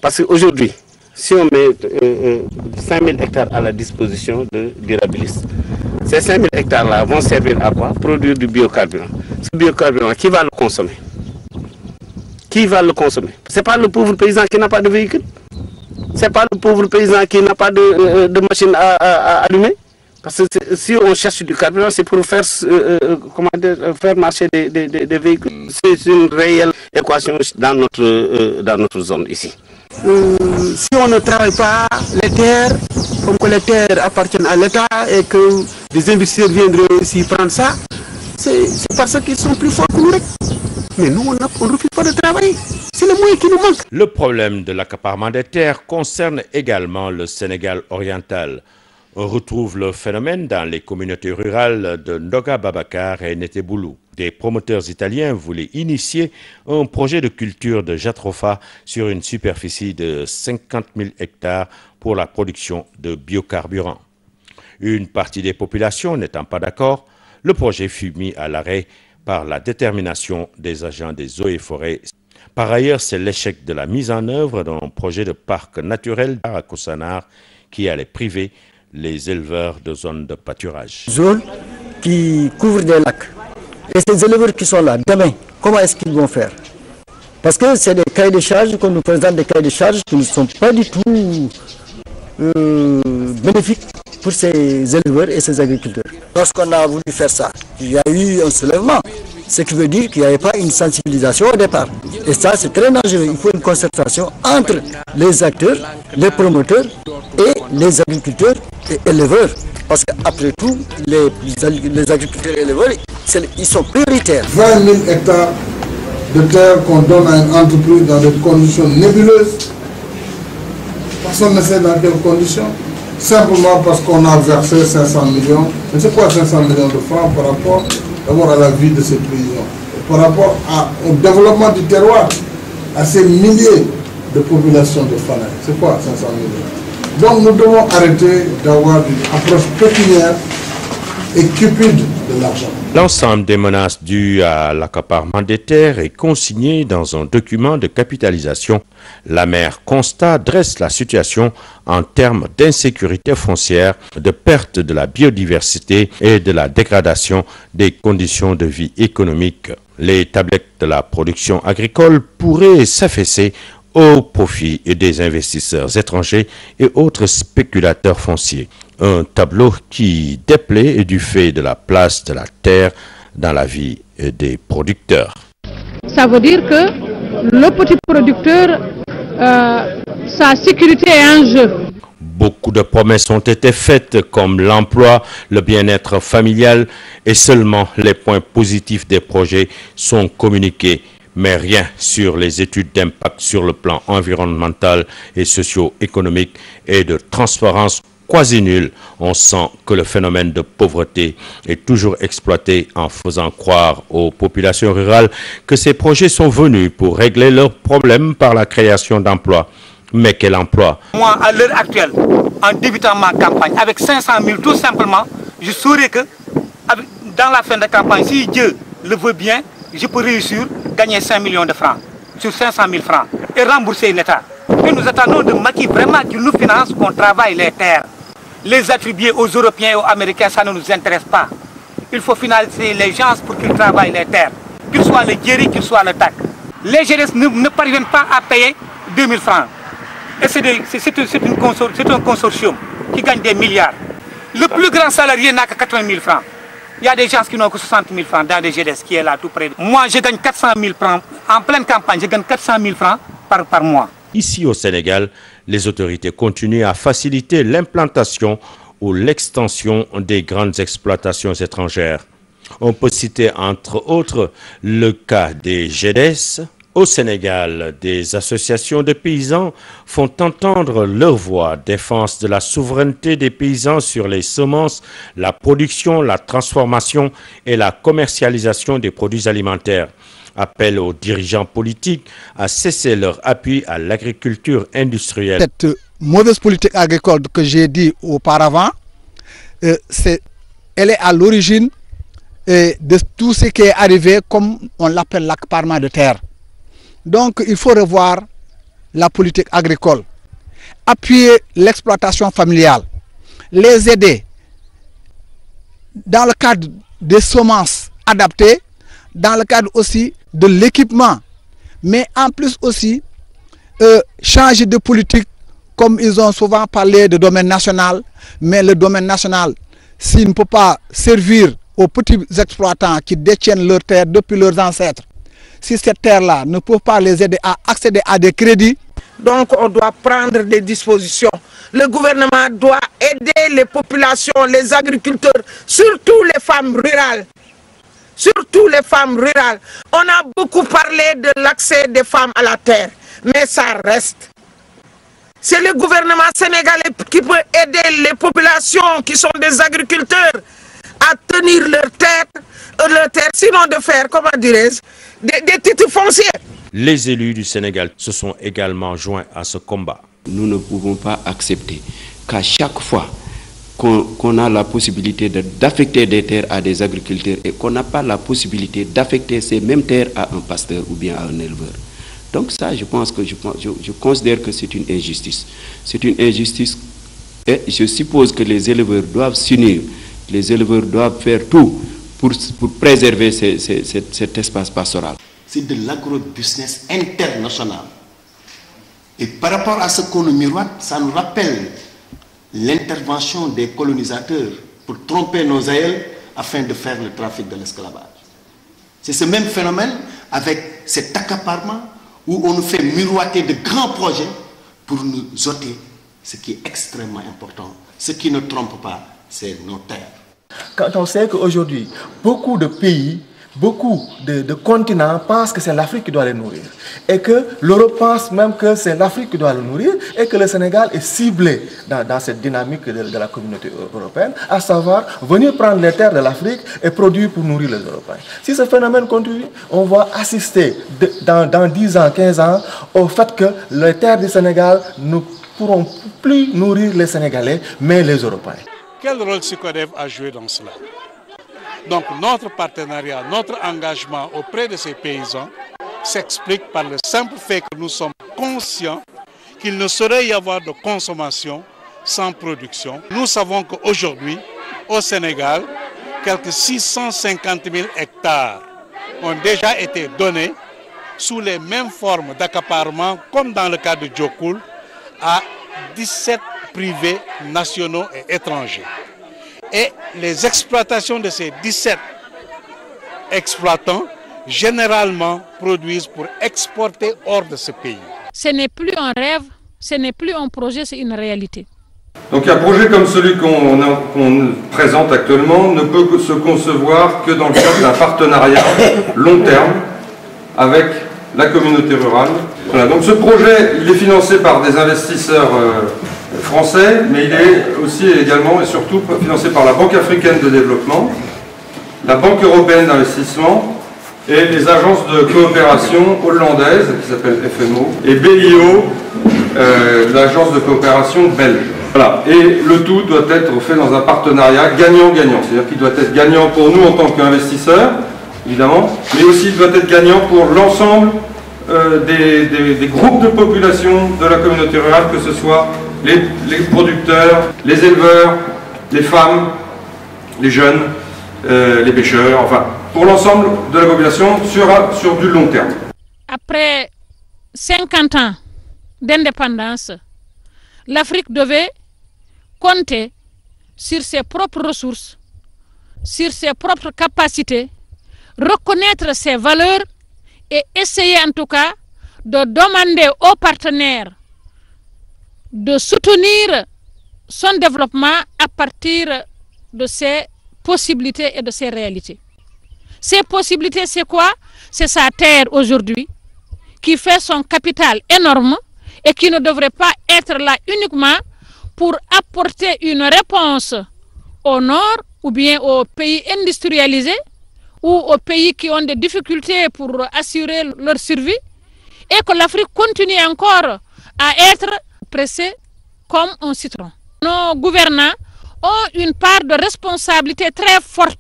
Parce qu'aujourd'hui, si on met 5000 hectares à la disposition de Durabilis, ces 5000 hectares-là vont servir à quoi? Produire du biocarburant. Ce biocarburant, qui va le consommer? Qui va le consommer? Ce n'est pas le pauvre paysan qui n'a pas de véhicule. Ce n'est pas le pauvre paysan qui n'a pas de machine à allumer. Parce que si on cherche du carburant, c'est pour faire, faire marcher des véhicules. C'est une réelle équation dans notre zone ici. Si on ne travaille pas les terres, comme que les terres appartiennent à l'État et que des investisseurs viendraient ici prendre ça, c'est parce qu'ils sont plus forts que nous. Mais nous, on ne refuse pas de travailler. C'est le moyen qui nous manque. Le problème de l'accaparement des terres concerne également le Sénégal oriental. On retrouve le phénomène dans les communautés rurales de Ndoga Babacar et Neteboulou. Des promoteurs italiens voulaient initier un projet de culture de jatropha sur une superficie de 50 000 hectares pour la production de biocarburants. Une partie des populations n'étant pas d'accord, le projet fut mis à l'arrêt par la détermination des agents des eaux et forêts. Par ailleurs, c'est l'échec de la mise en œuvre d'un projet de parc naturel à Koussanar qui allait priver les éleveurs de zones de pâturage. Zone qui couvre des lacs. Et ces éleveurs qui sont là, demain, comment est-ce qu'ils vont faire? Parce que c'est des cahiers de charges, qu'on nous présente des cahiers de charges qui ne sont pas du tout bénéfiques pour ces éleveurs et ces agriculteurs. Lorsqu'on a voulu faire ça, il y a eu un soulèvement, ce qui veut dire qu'il n'y avait pas une sensibilisation au départ. Et ça, c'est très dangereux. Il faut une concertation entre les acteurs, les promoteurs et les agriculteurs et éleveurs. Parce qu'après tout, les agriculteurs et éleveurs, ils sont prioritaires. 20 000 hectares de terre qu'on donne à une entreprise dans des conditions nébuleuses. Personne ne sait dans quelles conditions. Simplement parce qu'on a versé 500 millions. Mais c'est quoi 500 millions de francs par rapport d'abord à la vie de ces paysans, par rapport au développement du terroir, à ces milliers de populations de Fanaï? C'est quoi 500 millions? Donc nous devons arrêter d'avoir une approche pécuniaire et cupide de l'argent. L'ensemble des menaces dues à l'accaparement des terres est consigné dans un document de capitalisation. La maire Constat dresse la situation en termes d'insécurité foncière, de perte de la biodiversité et de la dégradation des conditions de vie économique. Les tablettes de la production agricole pourraient s'affaisser au profit des investisseurs étrangers et autres spéculateurs fonciers. Un tableau qui déplaît du fait de la place de la terre dans la vie des producteurs. Ça veut dire que le petit producteur, sa sécurité est en jeu. Beaucoup de promesses ont été faites comme l'emploi, le bien-être familial et seulement les points positifs des projets sont communiqués. Mais rien sur les études d'impact sur le plan environnemental et socio-économique et de transparence quasi nul. On sent que le phénomène de pauvreté est toujours exploité en faisant croire aux populations rurales que ces projets sont venus pour régler leurs problèmes par la création d'emplois. Mais quel emploi? Moi, à l'heure actuelle, en débutant ma campagne, avec 500 000 tout simplement, je saurais que dans la fin de campagne, si Dieu le veut bien, je peux réussir à gagner 5 millions de francs sur 500 000 francs et rembourser l'État. Et nous attendons de Macky vraiment qu'il nous finance, qu'on travaille les terres. Les attribuer aux Européens et aux Américains, ça ne nous intéresse pas. Il faut financer les gens pour qu'ils travaillent les terres, qu'ils soient le Djeri, qu'ils soient le TAC. Les GDS ne parviennent pas à payer 2000 francs. Et c'est un consortium qui gagne des milliards. Le plus grand salarié n'a que 80 000 francs. Il y a des gens qui n'ont que 60 000 francs dans des GDS qui est là tout près. Moi, je gagne 400 000 francs. En pleine campagne, je gagne 400 000 francs par mois. Ici au Sénégal, les autorités continuent à faciliter l'implantation ou l'extension des grandes exploitations étrangères. On peut citer entre autres le cas des GDS. Au Sénégal, des associations de paysans font entendre leur voix, défense de la souveraineté des paysans sur les semences, la production, la transformation et la commercialisation des produits alimentaires. Appel aux dirigeants politiques à cesser leur appui à l'agriculture industrielle. Cette mauvaise politique agricole que j'ai dit auparavant, elle est à l'origine de tout ce qui est arrivé, comme on l'appelle l'accaparement de terre. Donc il faut revoir la politique agricole, appuyer l'exploitation familiale, les aider dans le cadre des semences adaptées, dans le cadre aussi de l'équipement, mais en plus aussi changer de politique, comme ils ont souvent parlé de domaine national, mais le domaine national, s'il ne peut pas servir aux petits exploitants qui détiennent leurs terres depuis leurs ancêtres, si cette terre-là ne peut pas les aider à accéder à des crédits. Donc on doit prendre des dispositions. Le gouvernement doit aider les populations, les agriculteurs, surtout les femmes rurales. Surtout les femmes rurales. On a beaucoup parlé de l'accès des femmes à la terre, mais ça reste. C'est le gouvernement sénégalais qui peut aider les populations qui sont des agriculteurs à tenir leur terre, sinon de faire, comment dirais-je, des titres fonciers. Les élus du Sénégal se sont également joints à ce combat. Nous ne pouvons pas accepter qu'à chaque fois qu'on a la possibilité d'affecter des terres à des agriculteurs et qu'on n'a pas la possibilité d'affecter ces mêmes terres à un pasteur ou bien à un éleveur. Donc ça, je considère que c'est une injustice. C'est une injustice et je suppose que les éleveurs doivent s'unir. Les éleveurs doivent faire tout pour préserver cet espace pastoral. C'est de l'agrobusiness international. Et par rapport à ce qu'on nous miroite, ça nous rappelle l'intervention des colonisateurs pour tromper nos aïeux afin de faire le trafic de l'esclavage. C'est ce même phénomène avec cet accaparement où on nous fait miroiter de grands projets pour nous ôter ce qui est extrêmement important. Ce qui ne trompe pas, c'est nos terres. Quand on sait qu'aujourd'hui, beaucoup de pays, beaucoup de continents pensent que c'est l'Afrique qui doit les nourrir et que l'Europe pense même que c'est l'Afrique qui doit le nourrir et que le Sénégal est ciblé dans cette dynamique de la communauté européenne, à savoir venir prendre les terres de l'Afrique et produire pour nourrir les Européens. Si ce phénomène continue, on va assister dans 10 ans, 15 ans au fait que les terres du Sénégal ne pourront plus nourrir les Sénégalais, mais les Européens. Quel rôle SYCODEV a joué dans cela? Donc notre partenariat, notre engagement auprès de ces paysans s'explique par le simple fait que nous sommes conscients qu'il ne saurait y avoir de consommation sans production. Nous savons qu'aujourd'hui, au Sénégal, quelques 650 000 hectares ont déjà été donnés sous les mêmes formes d'accaparement, comme dans le cas de Djokoul, à 17 privés nationaux et étrangers. Et les exploitations de ces 17 exploitants, généralement, produisent pour exporter hors de ce pays. Ce n'est plus un rêve, ce n'est plus un projet, c'est une réalité. Donc un projet comme celui qu'on présente actuellement ne peut se concevoir que dans le cadre d'un partenariat long terme avec la communauté rurale. Voilà, donc ce projet, il est financé par des investisseurs français, mais il est aussi également et surtout financé par la Banque africaine de développement, la Banque européenne d'investissement et les agences de coopération hollandaises qui s'appellent FMO et BIO, l'agence de coopération belge. Voilà. Et le tout doit être fait dans un partenariat gagnant-gagnant, c'est-à-dire qu'il doit être gagnant pour nous en tant qu'investisseurs, évidemment, mais aussi il doit être gagnant pour l'ensemble des groupes de population de la communauté rurale, que ce soit les producteurs, les éleveurs, les femmes, les jeunes, les pêcheurs, enfin, pour l'ensemble de la population sur du long terme. Après 50 ans d'indépendance, l'Afrique devait compter sur ses propres ressources, sur ses propres capacités, reconnaître ses valeurs et essayer en tout cas de demander aux partenaires de soutenir son développement à partir de ses possibilités et de ses réalités. Ces possibilités, c'est quoi? C'est sa terre aujourd'hui qui fait son capital énorme et qui ne devrait pas être là uniquement pour apporter une réponse au nord ou bien aux pays industrialisés ou aux pays qui ont des difficultés pour assurer leur survie, et que l'Afrique continue encore à être pressée comme un citron. Nos gouvernants ont une part de responsabilité très forte